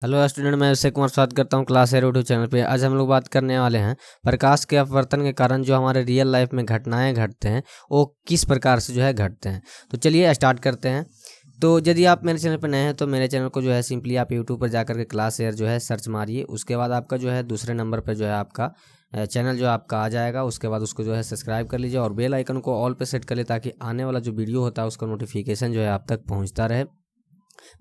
Hello student, मैं अभिषेक कुमार स्वागत करता हूं क्लास एयर यूट्यूब चैनल पे। आज हम लोग बात करने वाले हैं प्रकाश के अपवर्तन के कारण जो हमारे रियल लाइफ में घटनाएं घटते हैं वो किस प्रकार से घटते हैं। तो चलिए स्टार्ट करते हैं। तो यदि आप मेरे चैनल पर नए हैं तो मेरे चैनल को सिंपली आप यूट्यूब पर जाकर के क्लास एयर सर्च मारिए। उसके बाद आपका दूसरे नंबर पर आपका चैनल आपका आ जाएगा। उसके बाद उसको सब्सक्राइब कर लीजिए और बेल आइकन को ऑल पे सेट कर लीजिए ताकि आने वाला जो वीडियो होता है उसका नोटिफिकेशन आप तक पहुँचता रहे।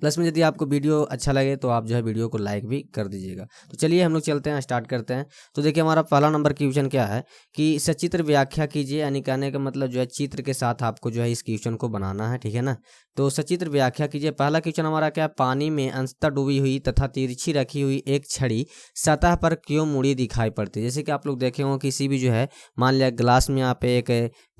प्लस में यदि आपको वीडियो अच्छा लगे तो आप वीडियो को लाइक भी कर दीजिएगा। तो चलिए हम लोग चलते हैं, स्टार्ट करते हैं। तो देखिए हमारा पहला नंबर क्वेश्चन क्या है कि सचित्र व्याख्या कीजिए, यानी कहने का मतलब चित्र के साथ आपको इस क्वेश्चन को बनाना है, ठीक है ना। तो सचित्र व्याख्या कीजिए। पहला क्वेश्चन हमारा क्या है, पानी में अंशतः डूबी हुई तथा तिरछी रखी हुई एक छड़ी सतह पर क्यों मुड़ी दिखाई पड़ती है। जैसे कि आप लोग देखे होंगे किसी भी मान लिया ग्लास में आप एक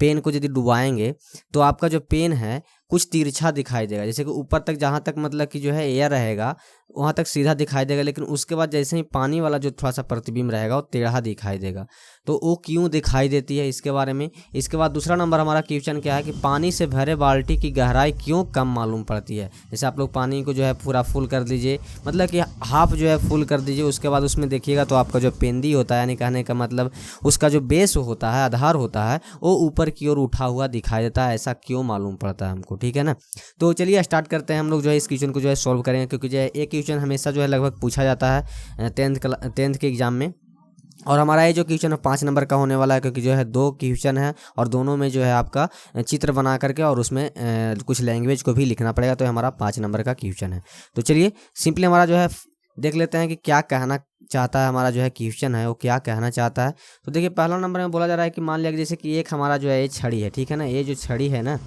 पेन को यदि डुबाएंगे तो आपका जो पेन है कुछ तिरछा दिखाई देगा। जैसे कि ऊपर तक जहाँ तक मतलब कि एयर रहेगा वहाँ तक सीधा दिखाई देगा, लेकिन उसके बाद जैसे ही पानी वाला जो थोड़ा सा प्रतिबिंब रहेगा वो टेढ़ा दिखाई देगा। तो वो क्यों दिखाई देती है इसके बारे में। इसके बाद दूसरा नंबर हमारा क्वेश्चन क्या है कि पानी से भरे बाल्टी की गहराई क्यों कम मालूम पड़ती है। जैसे आप लोग पानी को पूरा फुल कर दीजिए, मतलब कि हाफ फुल कर दीजिए। उसके बाद उसमें देखिएगा तो आपका जो पेंदी होता है, यानी कहने का मतलब उसका जो बेस होता है, आधार होता है, वो ऊपर की ओर उठा हुआ दिखाई देता है। ऐसा क्यों मालूम पड़ता है हमको, ठीक है ना। तो चलिए स्टार्ट करते हैं। हम लोग इस क्वेश्चन को सॉल्व करेंगे, क्योंकि एक क्वेश्चन हमेशा लगभग पूछा जाता है टेंथ के एग्जाम में। और हमारा ये जो क्वेश्चन है 5 नंबर का होने वाला है, क्योंकि 2 क्वेश्चन है और दोनों में आपका चित्र बना करके और उसमें कुछ लैंग्वेज को भी लिखना पड़ेगा। तो हमारा 5 नंबर का क्वेश्चन है। तो चलिए सिंपली हमारा देख लेते हैं कि क्या कहना चाहता है। हमारा क्वेश्चन है वो क्या कहना चाहता है। तो देखिए पहला नंबर में बोला जा रहा है कि मान लिया जैसे कि एक हमारा ये छड़ी है, ठीक है ना। ये जो छड़ी है ना,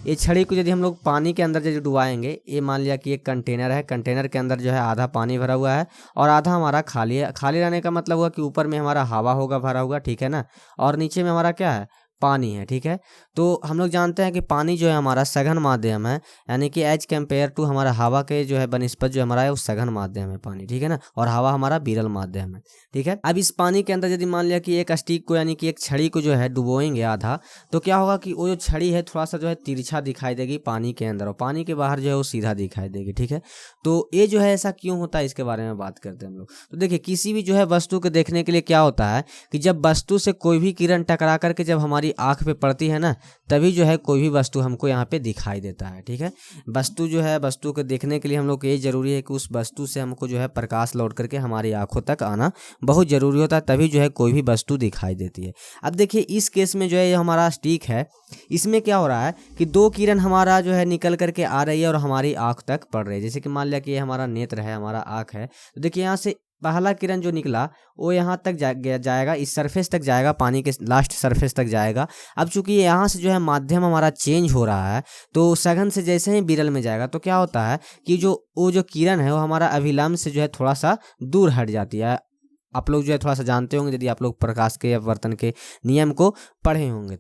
ये छड़ी को यदि हम लोग पानी के अंदर डुबाएंगे, ये मान लिया कि एक कंटेनर है। कंटेनर के अंदर आधा पानी भरा हुआ है और आधा हमारा खाली है। खाली रहने का मतलब हुआ कि ऊपर में हमारा हवा होगा भरा हुआ, ठीक है ना, और नीचे में हमारा क्या है, पानी है, ठीक है। तो हम लोग जानते हैं कि पानी हमारा सघन माध्यम है, यानी कि एज कम्पेयर टू हमारा हवा के बनिस्पत हमारा है वो सघन माध्यम है पानी, ठीक है ना। और हवा हमारा विरल माध्यम है, ठीक है। अब इस पानी के अंदर यदि मान लिया कि एक स्टिक को, यानी कि एक छड़ी को डुबोएंगे आधा, तो क्या होगा कि वो जो छड़ी है थोड़ा सा तिरछा दिखाई देगी पानी के अंदर, और पानी के बाहर वो सीधा दिखाई देगी, ठीक है। तो ये ऐसा क्यों होता है इसके बारे में बात करते हैं हम लोग। तो देखिए किसी भी वस्तु को देखने के लिए क्या होता है कि जब वस्तु से कोई भी किरण टकरा करके जब हमारी आंख पे पड़ती है ना, तभी कोई भी वस्तु हमको यहाँ पे दिखाई देता है, ठीक है। वस्तु वस्तु को देखने के लिए हम लोग को ये जरूरी है कि उस वस्तु से हमको प्रकाश लौट करके हमारी आंखों तक आना बहुत जरूरी होता है, तभी कोई भी वस्तु दिखाई देती है। अब देखिए इस केस में ये हमारा स्टिक है, इसमें क्या हो रहा है कि 2 किरण हमारा निकल करके आ रही है और हमारी आंख तक पड़ रही है। जैसे कि मान लिया कि ये हमारा नेत्र है, हमारा आंख है। तो देखिए यहाँ से पहला किरण जो निकला वो यहाँ तक जाएगा, इस सरफेस तक जाएगा, पानी के लास्ट सरफेस तक जाएगा। अब चूंकि यहाँ से माध्यम हमारा चेंज हो रहा है, तो सघन से जैसे ही विरल में जाएगा तो क्या होता है कि वो जो किरण है वो हमारा अभिलंब से थोड़ा सा दूर हट जाती है। आप लोग थोड़ा सा जानते होंगे यदि आप लोग प्रकाश के अपवर्तन के नियम को पढ़े होंगे।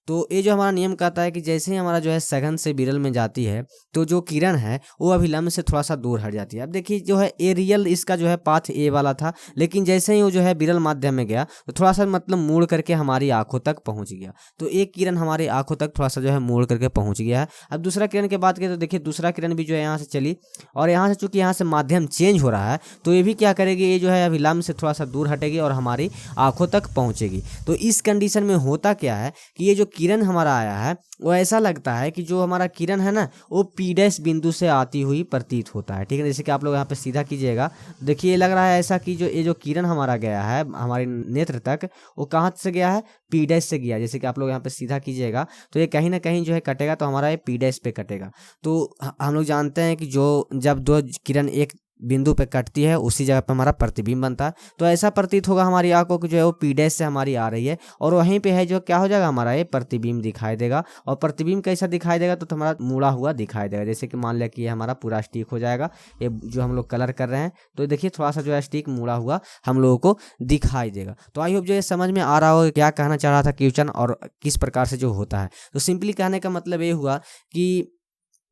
तो ये हमारा नियम कहता है कि जैसे ही हमारा सघन से विरल में जाती है तो जो किरण है वो अभिलंब से थोड़ा सा दूर हट जाती है। अब देखिए ए रियल इसका पाथ ए वाला था, लेकिन जैसे ही वो विरल माध्यम में गया तो थोड़ा सा मतलब मुड़ करके हमारी आंखों तक पहुंच गया। तो एक किरण हमारी आंखों तक थोड़ा सा मुड़ करके पहुंच गया है। अब दूसरा किरण की बात करें तो देखिए दूसरा किरण भी यहाँ से चली, और यहाँ से चूंकि यहाँ से माध्यम चेंज हो रहा है तो ये भी क्या करेगी, ये अभिलंब से थोड़ा सा दूर हटेगी और हमारी आंखों तक पहुंचेगी। तो इस कंडीशन में होता क्या है कि ये जो किरण हमारा आया है वो ऐसा लगता है कि जो हमारा किरण है ना वो पी डैश बिंदु से आती हुई प्रतीत होता है, ठीक है। जैसे कि आप लोग यहाँ पे सीधा कीजिएगा, देखिए ये लग रहा है ऐसा कि ये जो किरण हमारा गया है हमारे नेत्र तक, वो कहाँ से गया है, पी डैश से गया। जैसे कि आप लोग यहाँ पे सीधा कीजिएगा तो ये कहीं ना कहीं कटेगा, तो हमारा ये पी डैश पे कटेगा। तो हम लोग जानते हैं कि जब 2 किरण एक बिंदु पे कटती है उसी जगह पे हमारा प्रतिबिंब बनता है। तो ऐसा प्रतीत होगा हमारी आंखों की वो पी डैश से हमारी आ रही है, और वहीं पे है क्या हो जाएगा, हमारा ये प्रतिबिंब दिखाई देगा। और प्रतिबिंब कैसा दिखाई देगा, तो हमारा मुड़ा हुआ दिखाई देगा। जैसे कि मान लिया कि ये हमारा पूरा स्टिक हो जाएगा, ये जो हम लोग कलर कर रहे हैं, तो देखिए थोड़ा सा स्टिक मुड़ा हुआ हम लोगों को दिखाई देगा। तो आई होप ये समझ में आ रहा हो क्या कहना चाह रहा था क्वेश्चन और किस प्रकार से होता है। तो सिंपली कहने का मतलब ये हुआ कि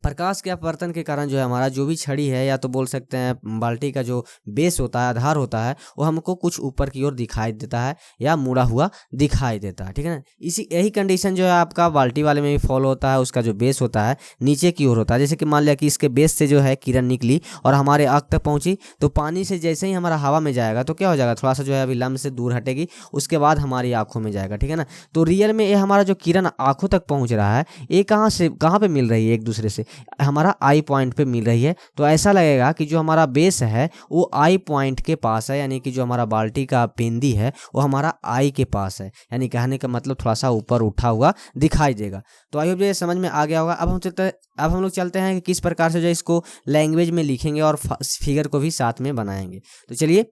प्रकाश के अपवर्तन के कारण जो है हमारा जो भी छड़ी है या तो बोल सकते हैं बाल्टी का जो बेस होता है, आधार होता है, वो हमको कुछ ऊपर की ओर दिखाई देता है या मुड़ा हुआ दिखाई देता है, ठीक है ना। इसी यही कंडीशन जो है आपका बाल्टी वाले में भी फॉलो होता है। उसका जो बेस होता है नीचे की ओर होता है। जैसे कि मान लिया कि इसके बेस से जो है किरण निकली और हमारे आँख तक पहुंची, तो पानी से जैसे ही हमारा हवा में जाएगा तो क्या हो जाएगा, थोड़ा सा जो है अविलंब से दूर हटेगी, उसके बाद हमारी आँखों में जाएगा, ठीक है ना। तो रियल में ये हमारा जो किरण आँखों तक पहुँच रहा है, ये कहाँ पे मिल रही है, एक दूसरे से हमारा आई पॉइंट पे मिल रही है। तो ऐसा लगेगा कि जो हमारा बेस है वो आई पॉइंट के पास है, यानी कि जो हमारा बाल्टी का पेंदी है वो हमारा आई के पास है, यानी कहने का मतलब थोड़ा सा ऊपर उठा हुआ दिखाई देगा। तो आई होप ये समझ में आ गया होगा। अब हम लोग चलते हैं कि किस प्रकार से जो इसको लैंग्वेज में लिखेंगे और फिगर को भी साथ में बनाएंगे। तो चलिए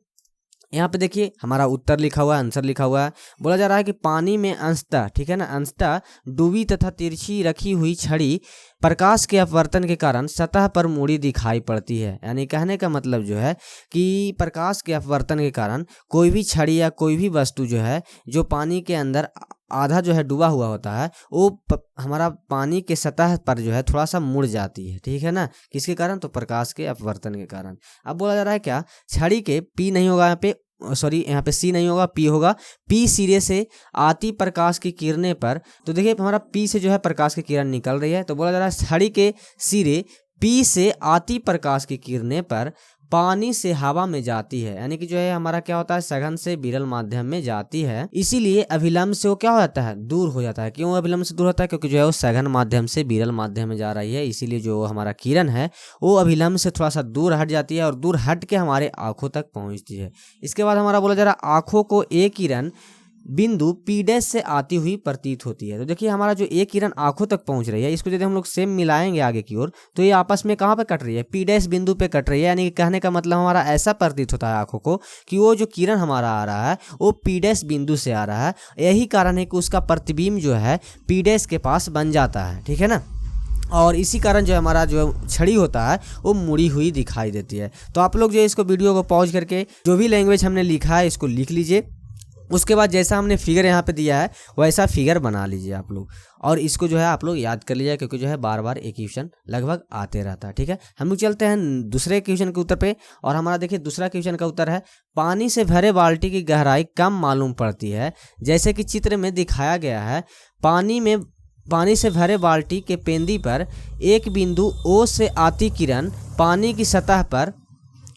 यहाँ पे देखिए हमारा उत्तर लिखा हुआ है, आंसर लिखा हुआ है। बोला जा रहा है कि पानी में अंशतः, ठीक है ना, अंशतः डूबी तथा तिरछी रखी हुई छड़ी प्रकाश के अपवर्तन के कारण सतह पर मुड़ी दिखाई पड़ती है। यानी कहने का मतलब जो है कि प्रकाश के अपवर्तन के कारण कोई भी छड़ी या कोई भी वस्तु जो है जो पानी के अंदर आधा जो है डूबा हुआ होता है, वो हमारा पानी के सतह पर जो है थोड़ा सा मुड़ जाती है, ठीक है ना। किसके कारण, तो प्रकाश के अपवर्तन के कारण। अब बोला जा रहा है क्या, छड़ी के पी नहीं होगा यहाँ पे, सॉरी यहाँ पे सी नहीं होगा, पी होगा। पी सिरे से आती प्रकाश की किरणें पर, तो देखिए हमारा पी से जो है प्रकाश की किरण निकल रही है। तो बोला जा रहा है छड़ी के सिरे पी से आती प्रकाश की किरणें पर पानी से हवा में जाती है, यानी कि जो है हमारा क्या होता है, सघन से विरल माध्यम में जाती है, इसीलिए अभिलंब से वो क्या हो जाता है, दूर हो जाता है। क्यों अभिलंब से दूर होता है, क्योंकि जो है वो सघन माध्यम से विरल माध्यम में जा रही है, इसीलिए जो हमारा किरण है वो अभिलंब से थोड़ा सा दूर हट जाती है और दूर हट के हमारे आंखों तक पहुंचती है। इसके बाद हमारा बोला जा रहा है आंखों को एक किरण बिंदु पी डैश से आती हुई प्रतीत होती है। तो देखिए हमारा जो एक किरण आंखों तक पहुंच रही है, इसको यदि हम लोग सेम मिलाएंगे आगे की ओर, तो ये आपस में कहाँ पे कट रही है, पी डैश बिंदु पे कट रही है। यानी कि कहने का मतलब हमारा ऐसा प्रतीत होता है आंखों को कि वो जो किरण हमारा आ रहा है वो पी डैश बिंदु से आ रहा है। यही कारण है कि उसका प्रतिबिंब जो है पी डैश के पास बन जाता है, ठीक है ना। और इसी कारण जो हमारा जो छड़ी होता है वो मुड़ी हुई दिखाई देती है। तो आप लोग जो इसको वीडियो को पॉज करके जो भी लैंग्वेज हमने लिखा है इसको लिख लीजिए। उसके बाद जैसा हमने फिगर यहाँ पे दिया है वैसा फिगर बना लीजिए आप लोग, और इसको जो है आप लोग याद कर लीजिए, क्योंकि जो है बार बार एक क्वेश्चन लगभग आते रहता है, ठीक है। हम लोग चलते हैं दूसरे क्वेश्चन के उत्तर पे। और हमारा देखिए दूसरा क्वेश्चन का उत्तर है, पानी से भरे बाल्टी की गहराई कम मालूम पड़ती है, जैसे कि चित्र में दिखाया गया है। पानी से भरे बाल्टी के पेंदी पर एक बिंदु ओ से आती किरण पानी की सतह पर,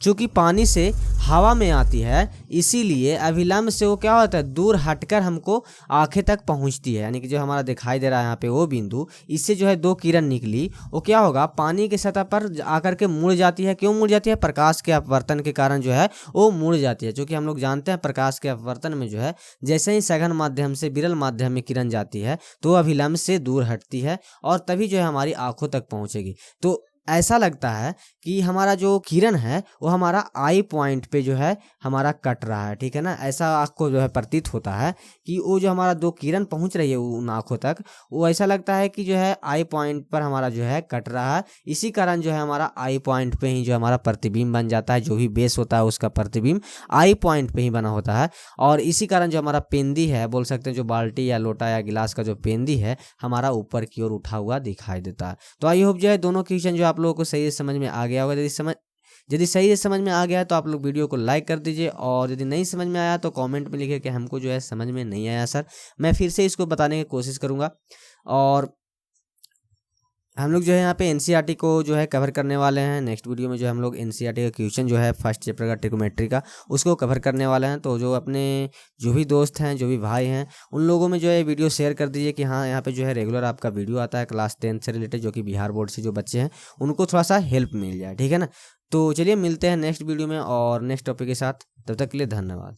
चूँकि पानी से हवा में आती है, इसीलिए अभिलंब से वो क्या होता है, दूर हटकर हमको आंखें तक पहुंचती है। यानी कि जो हमारा दिखाई दे रहा है यहाँ पे वो बिंदु, इससे जो है दो किरण निकली, वो क्या होगा, पानी के सतह पर आकर के मुड़ जाती है। क्यों मुड़ जाती है, प्रकाश के अपवर्तन के कारण जो है वो मुड़ जाती है। क्योंकि हम लोग जानते हैं प्रकाश के अपवर्तन में जो है जैसे ही सघन माध्यम से विरल माध्यम में किरण जाती है तो अभिलंब से दूर हटती है और तभी जो है हमारी आंखों तक पहुँचेगी। तो ऐसा लगता है कि हमारा जो किरण है वो हमारा आई पॉइंट पे जो है हमारा कट रहा है, ठीक है ना। ऐसा आँख को जो है प्रतीत होता है कि वो जो हमारा दो किरण पहुंच रही है उन आँखों तक, वो ऐसा लगता है कि जो है आई पॉइंट पर हमारा जो है कट रहा है। इसी कारण जो है हमारा आई पॉइंट पे ही जो हमारा प्रतिबिंब बन जाता है, जो भी बेस होता है उसका प्रतिबिंब आई पॉइंट पे ही बना होता है। और इसी कारण जो हमारा पेंदी है, बोल सकते हैं जो बाल्टी या लोटा या गिलास का जो पेंदी है हमारा ऊपर की ओर उठा हुआ दिखाई देता है। तो आई होप जो है दोनों क्वेश्चन जो आप लोगों को सही से समझ में आ गया होगा। यदि सही से समझ में आ गया है तो आप लोग वीडियो को लाइक कर दीजिए, और यदि नहीं समझ में आया तो कमेंट में लिखिए कि हमको जो है समझ में नहीं आया सर। मैं फिर से इसको बताने की कोशिश करूँगा। और हम लोग जो है यहाँ पे एनसीईआरटी को जो है कवर करने वाले हैं। नेक्स्ट वीडियो में जो हम लोग एनसीईआरटी का क्वेश्चन जो है फर्स्ट चैप्टर का ट्रिग्नोमेट्री का उसको कवर करने वाले हैं। तो जो अपने जो भी दोस्त हैं, जो भी भाई हैं, उन लोगों में जो है वीडियो शेयर कर दीजिए कि हाँ यहाँ पे जो है रेगुलर आपका वीडियो आता है क्लास 10 से रिलेटेड, जो कि बिहार बोर्ड से जो बच्चे हैं उनको थोड़ा सा हेल्प मिल जाए, ठीक है ना। तो चलिए मिलते हैं नेक्स्ट वीडियो में और नेक्स्ट टॉपिक के साथ। तब तक के लिए धन्यवाद।